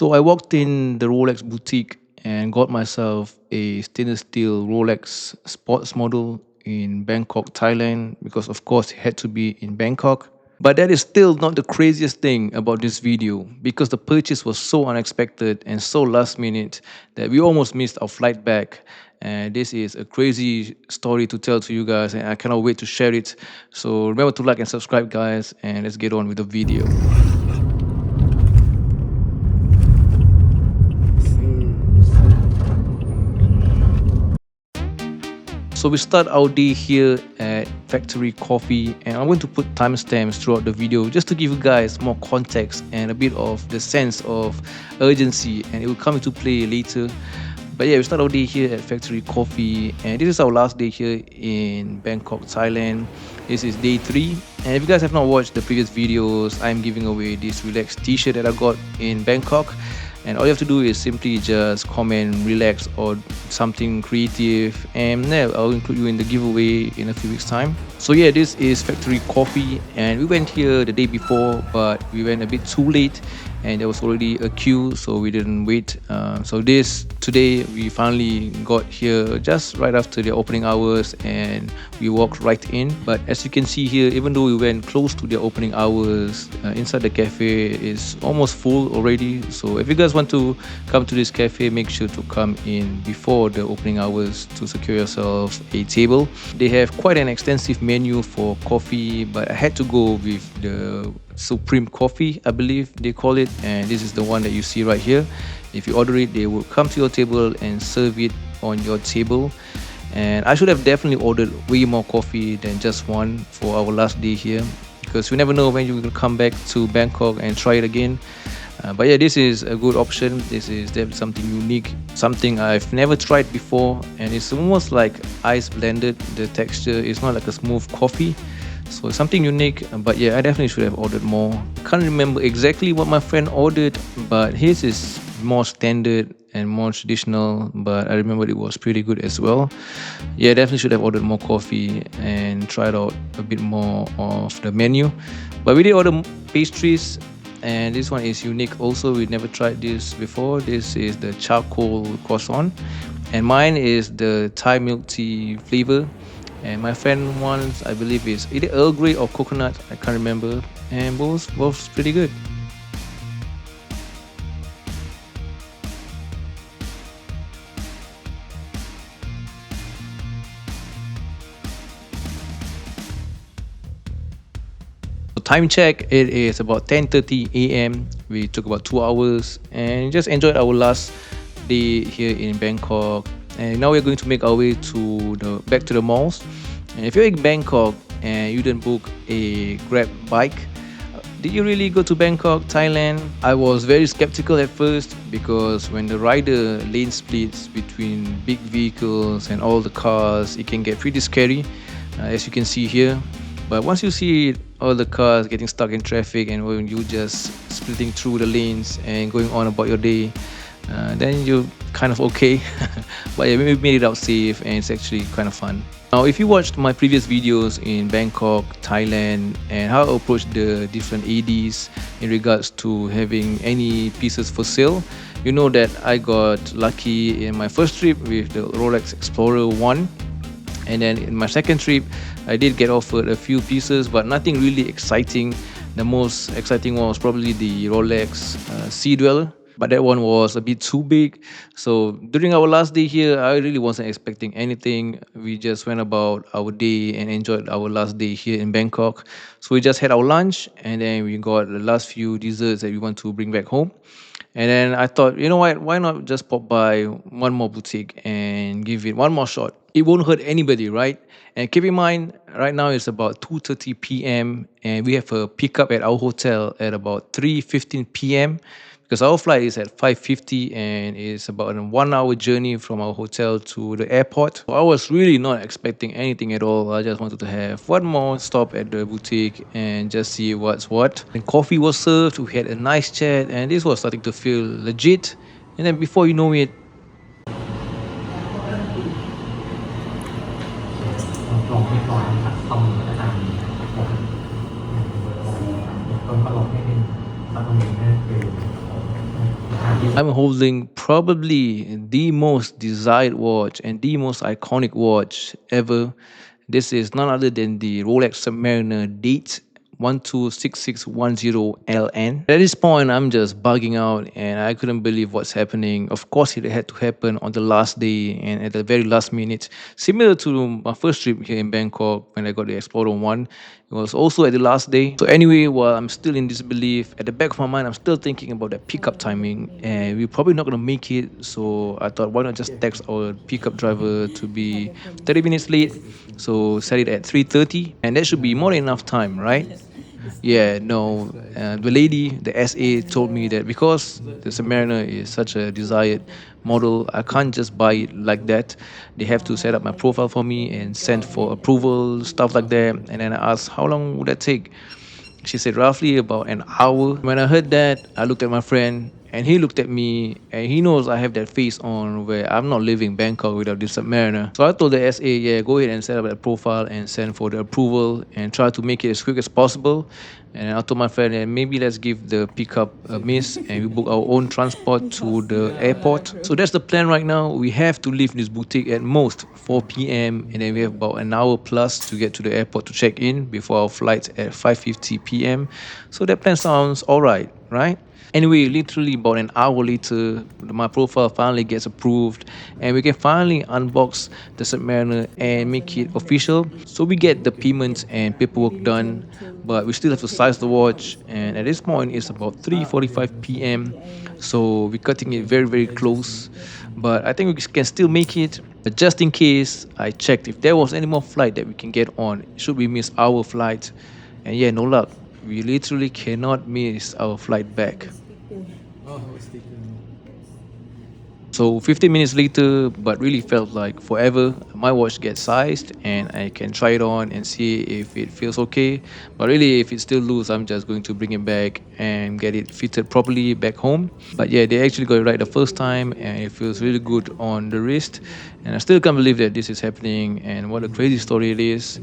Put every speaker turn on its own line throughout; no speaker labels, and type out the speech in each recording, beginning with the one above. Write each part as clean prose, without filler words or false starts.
So I walked in the Rolex boutique and got myself a stainless steel Rolex sports model in Bangkok, Thailand, because of course it had to be in Bangkok. But that is still not the craziest thing about this video, because the purchase was so unexpected and so last minute that we almost missed our flight back. And this is a crazy story to tell to you guys, and I cannot wait to share it. So remember to like and subscribe, guys, and let's get on with the video. So we start our day here at Factory Coffee, and I'm going to put timestamps throughout the video just to give you guys more context and a bit of the sense of urgency, and it will come into play later. But yeah, we start our day here at Factory Coffee, and this is our last day here in Bangkok, Thailand. This is day 3, and if you guys have not watched the previous videos, I'm giving away this relax t-shirt that I got in Bangkok. And all you have to do is simply just comment relax or something creative, and yeah, I'll include you in the giveaway in a few weeks time. So yeah, this is Factory Coffee, and we went here the day before, but we went a bit too late and there was already a queue, so we didn't wait. So today we finally got here just right after the opening hours, and we walked right in. But as you can see here, even though we went close to the opening hours, inside the cafe is almost full already. So if you guys want to come to this cafe, make sure to come in before the opening hours to secure yourself a table. They have quite an extensive menu for coffee, but I had to go with the Supreme Coffee, I believe they call it, and this is the one that you see right here. If you order it, they will come to your table and serve it on your table. And I should have definitely ordered way more coffee than just one for our last day here, because we never know when you will come back to Bangkok and try it again. But yeah, this is a good option. This is definitely something unique, something I've never tried before, and it's almost like ice blended. The texture is not like a smooth coffee, so it's something unique. But yeah, I definitely should have ordered more. Can't remember exactly what my friend ordered, but his is more standard and more traditional, but I remember it was pretty good as well. Yeah, definitely should have ordered more coffee and tried out a bit more of the menu. But we did order pastries, and this one is unique also. We never tried this before. This is the charcoal croissant, and mine is the Thai milk tea flavor. And my friend wants, I believe, is either Earl Grey or coconut, I can't remember, and both pretty good. Time check, it is about 10:30 a.m. We took about 2 hours and just enjoyed our last day here in Bangkok. And now we're going to make our way to back to the malls. And if you're in Bangkok and you didn't book a Grab bike, did you really go to Bangkok, Thailand? I was very skeptical at first, because when the rider lane splits between big vehicles and all the cars, it can get pretty scary, as you can see here. But once you see all the cars getting stuck in traffic, and when you just splitting through the lanes and going on about your day, then you're kind of okay. But yeah, we made it out safe, and it's actually kind of fun. Now, if you watched my previous videos in Bangkok, Thailand, and how I approached the different ADs in regards to having any pieces for sale, you know that I got lucky in my first trip with the Rolex Explorer 1. And then in my second trip, I did get offered a few pieces, but nothing really exciting. The most exciting one was probably the Rolex Sea Dweller, but that one was a bit too big. So during our last day here, I really wasn't expecting anything. We just went about our day and enjoyed our last day here in Bangkok. So we just had our lunch, and then we got the last few desserts that we want to bring back home. And then I thought, you know what, why not just pop by one more boutique and give it one more shot? It won't hurt anybody, right? And keep in mind, right now it's about 2:30 p.m. and we have a pickup at our hotel at about 3:15 p.m. because our flight is at 5:50 and it's about a 1 hour journey from our hotel to the airport. So I was really not expecting anything at all. I just wanted to have one more stop at the boutique and just see what's what. And coffee was served, we had a nice chat, and this was starting to feel legit. And then before you know it,
ลองให้ก่อนนะครับต้องอาจารย์ผมต้นก็ลองให้เป็นตรงนี้นั่นคือ
I'm holding probably the most desired watch and the most iconic watch ever. This is none other than the Rolex Submariner Date 126610LN. At this point, I'm just bugging out and I couldn't believe what's happening. Of course, it had to happen on the last day and at the very last minute. Similar to my first trip here in Bangkok when I got the Explorer 1, it was also at the last day. So anyway, while I'm still in disbelief, at the back of my mind, I'm still thinking about that pickup timing, and we're probably not gonna make it. So I thought, why not just text our pickup driver to be 30 minutes late? So set it at 3:30, and that should be more than enough time, right? Yeah, no. The lady, the SA, told me that because the Submariner is such a desired model, I can't just buy it like that. They have to set up my profile for me and send for approval, stuff like that. And then I asked, how long would that take? She said roughly about an hour. When I heard that, I looked at my friend and he looked at me and he knows I have that face on where I'm not living Bangkok without this Submariner. So I told the SA, yeah, go ahead and set up that profile and send for the approval and try to make it as quick as possible. And I told my friend, maybe let's give the pickup a miss and we book our own transport to the airport. So that's the plan right now. We have to leave this boutique at most 4 p.m. and then we have about an hour plus to get to the airport to check in before our flight at 5:50 p.m. So that plan sounds all right, right? Anyway, literally about an hour later, my profile finally gets approved and we can finally unbox the Submariner and make it official. So we get the payments and paperwork done, but we still have to size the watch. And at this point, it's about 3:45 p.m. So we're cutting it very, very close. But I think we can still make it. But just in case, I checked if there was any more flight that we can get on, should we miss our flight. And yeah, no luck. We literally cannot miss our flight back. So 15 minutes later, but really felt like forever, my watch gets sized and I can try it on and see if it feels okay. But really, if it's still loose, I'm just going to bring it back and get it fitted properly back home. But yeah, they actually got it right the first time and it feels really good on the wrist. And I still can't believe that this is happening and what a crazy story it is.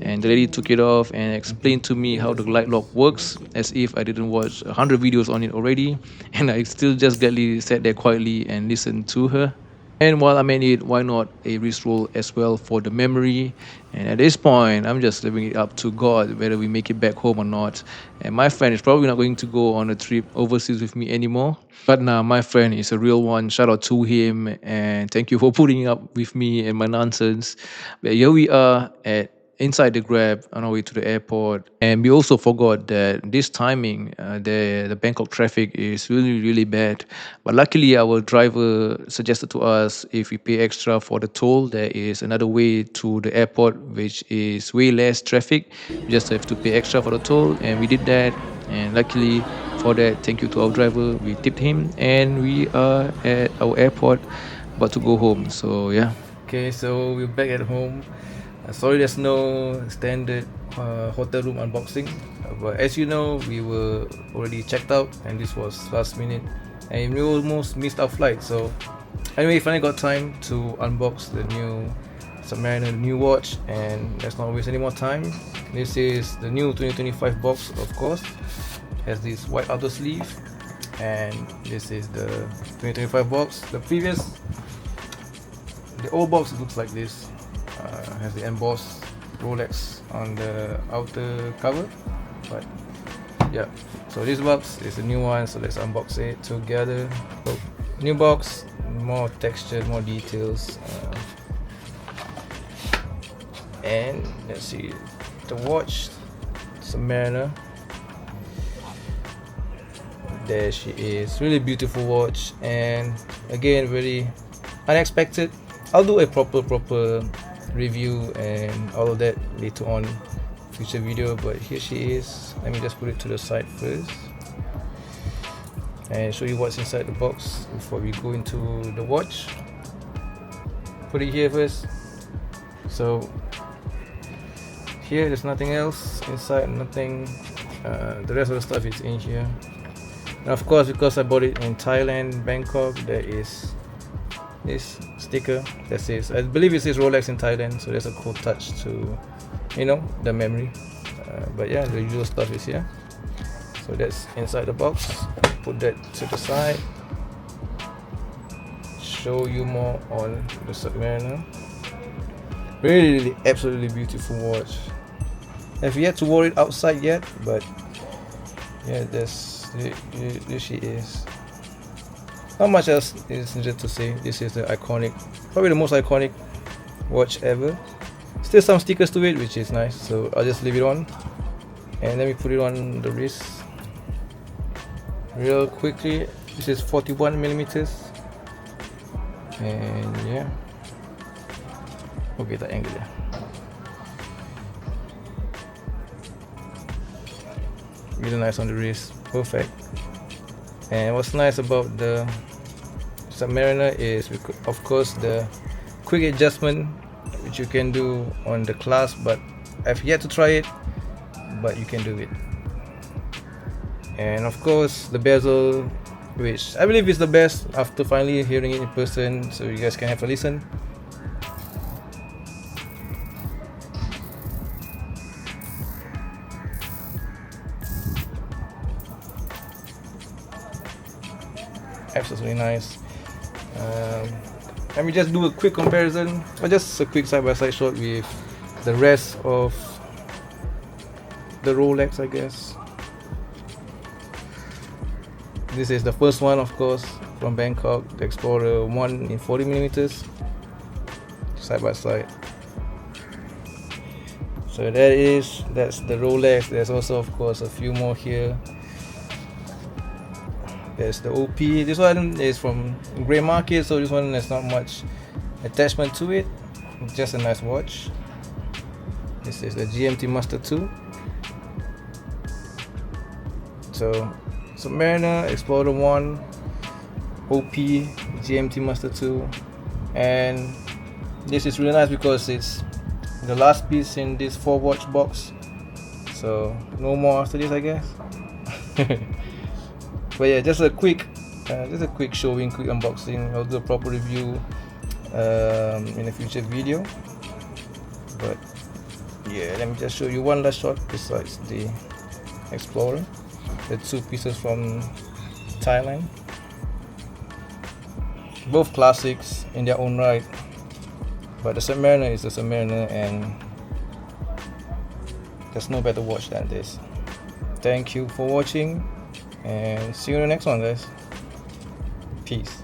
And the lady took it off and explained to me how the light lock works as if I didn't watch 100 videos on it already. And I still just gladly sat there quietly and listened to her. And while I'm at it, why not a wrist roll as well for the memory? And at this point, I'm just leaving it up to God whether we make it back home or not. And my friend is probably not going to go on a trip overseas with me anymore. But now my friend is a real one. Shout out to him and thank you for putting up with me and my nonsense. But here we are at inside the Grab on our way to the airport, and we also forgot that this timing, the Bangkok traffic is really really bad. But luckily, our driver suggested to us if we pay extra for the toll, there is another way to the airport which is way less traffic. We just have to pay extra for the toll, and we did that. And luckily for that, thank you to our driver. We tipped him, and we are at our airport, about to go home. So yeah. Okay, so we're back at home. Sorry, there's no standard hotel room unboxing, but as you know, we were already checked out, and this was last minute, and we almost missed our flight. So, anyway, finally got time to unbox the new Submariner, new watch, and let's not waste any more time. This is the new 2025 box, of course. Has this white outer sleeve, and this is the 2025 box. The old box looks like this. Has the embossed Rolex on the outer cover, but yeah, so this box is a new one, so let's unbox it together. So new box, more texture, more details, and let's see the watch, Submariner. There she is, really beautiful watch, and again very unexpected. I'll do a proper review and all of that later on future video, but here she is. Let me just put it to the side first and show you what's inside the box before we go into the watch. Put it here first. So here there's nothing else inside, nothing. The rest of the stuff is in here. And of course, because I bought it in Thailand, Bangkok, there is this sticker that says, I believe it says Rolex in Thailand, so there's a cool touch to, you know, the memory. But yeah, the usual stuff is here. So that's inside the box. Put that to the side. show you more on the Submariner. Really, absolutely beautiful watch. I've yet to wear it outside yet, but yeah, there she is. Not much else is needed to say. This is the iconic, probably the most iconic watch ever. Still some stickers to it, which is nice, so I'll just leave it on and let me put it on the wrist real quickly. This is 41 millimeters, and yeah, okay, the angle there. Really nice on the wrist, perfect. And what's nice about the Submariner is, of course, the quick adjustment which you can do on the clasp, but I've yet to try it, but you can do it. And of course the bezel, which I believe is the best after finally hearing it in person, so you guys can have a listen. Absolutely nice. Let me just do a quick comparison, or just a quick side-by-side shot with the rest of the Rolex, I guess. This is the first one, of course, from Bangkok, the Explorer 1 in 40 millimeters, side by side. So that's the Rolex. There's also, of course, a few more here. There's the OP. This one is from grey market, so this one has not much attachment to it. Just a nice watch. This is the GMT Master 2. So Submariner, Explorer 1, OP, GMT Master 2, and this is really nice because it's the last piece in this 4-watch box. So no more after this, I guess. But yeah, just a quick showing, quick unboxing. I'll do a proper review in a future video. But yeah, let me just show you one last shot besides the Explorer. The two pieces from Thailand. Both classics in their own right. But the Submariner is the Submariner, and there's no better watch than this. Thank you for watching, and see you in the next one, guys. Peace.